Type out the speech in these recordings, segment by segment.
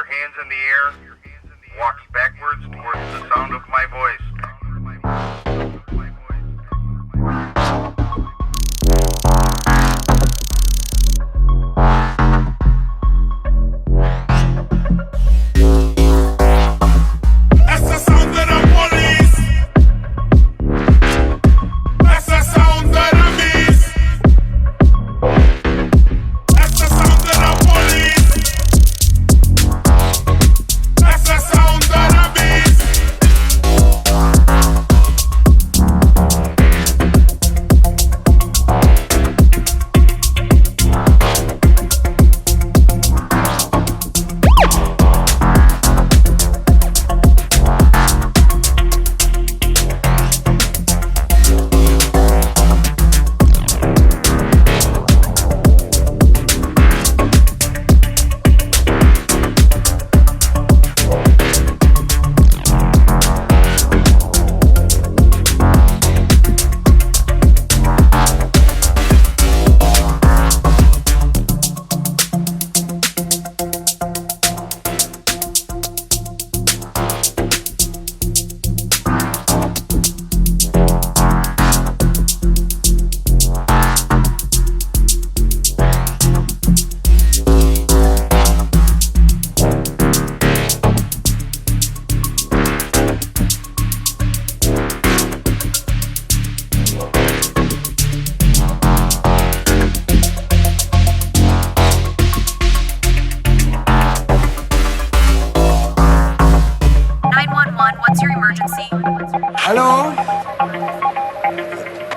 hands in the air, walks backwards towards the sound of my voice. What's your emergency? Hello?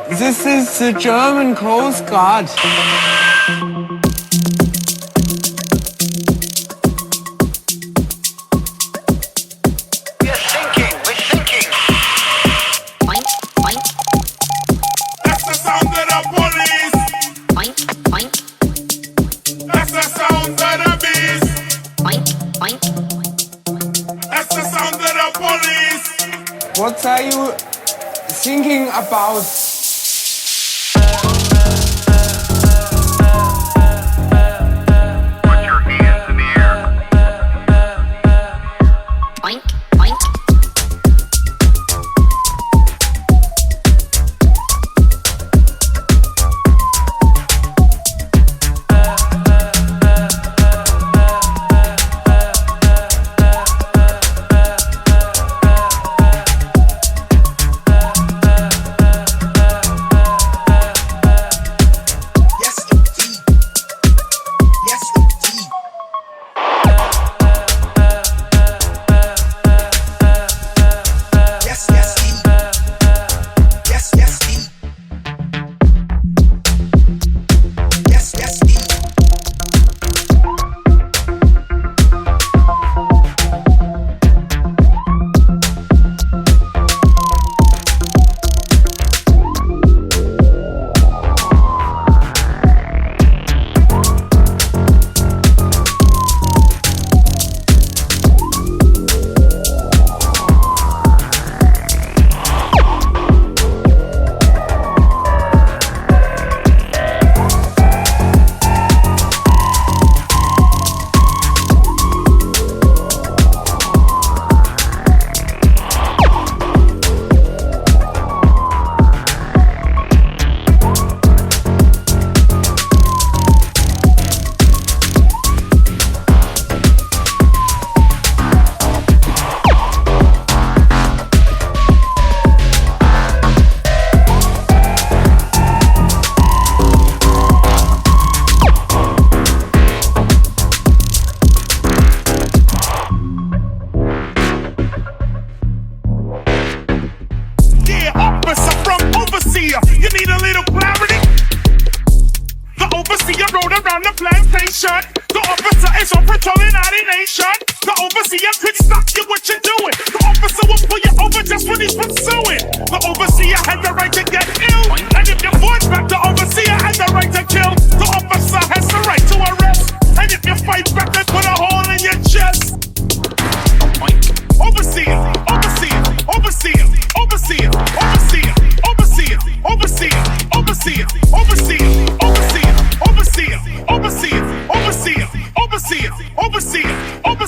This is the German Coast Guard. We're sinking. Oink, oink. That's the sound of the police. Oink, oink. That's the sound of the beast. Oink, oink. That's the sound of the police. What are you thinking about? Put your hands in the air. Oink, oink.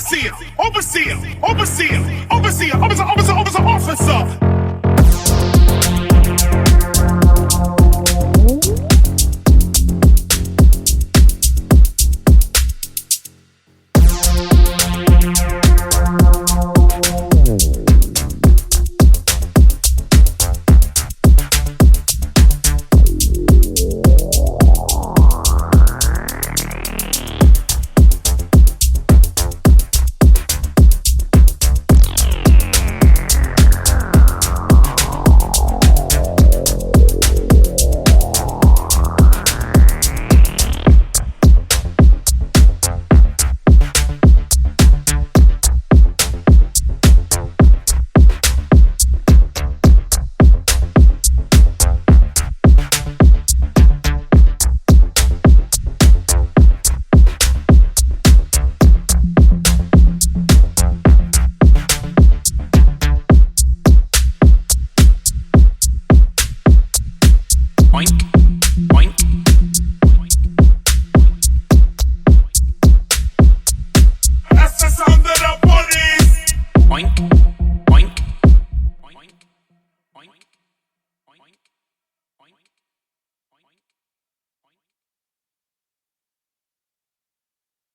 overseer, overseer, overseer, overseer, officer, officer, officer, officer. That's the sound of the police. Oink, oink, oink, oink, oink, oink.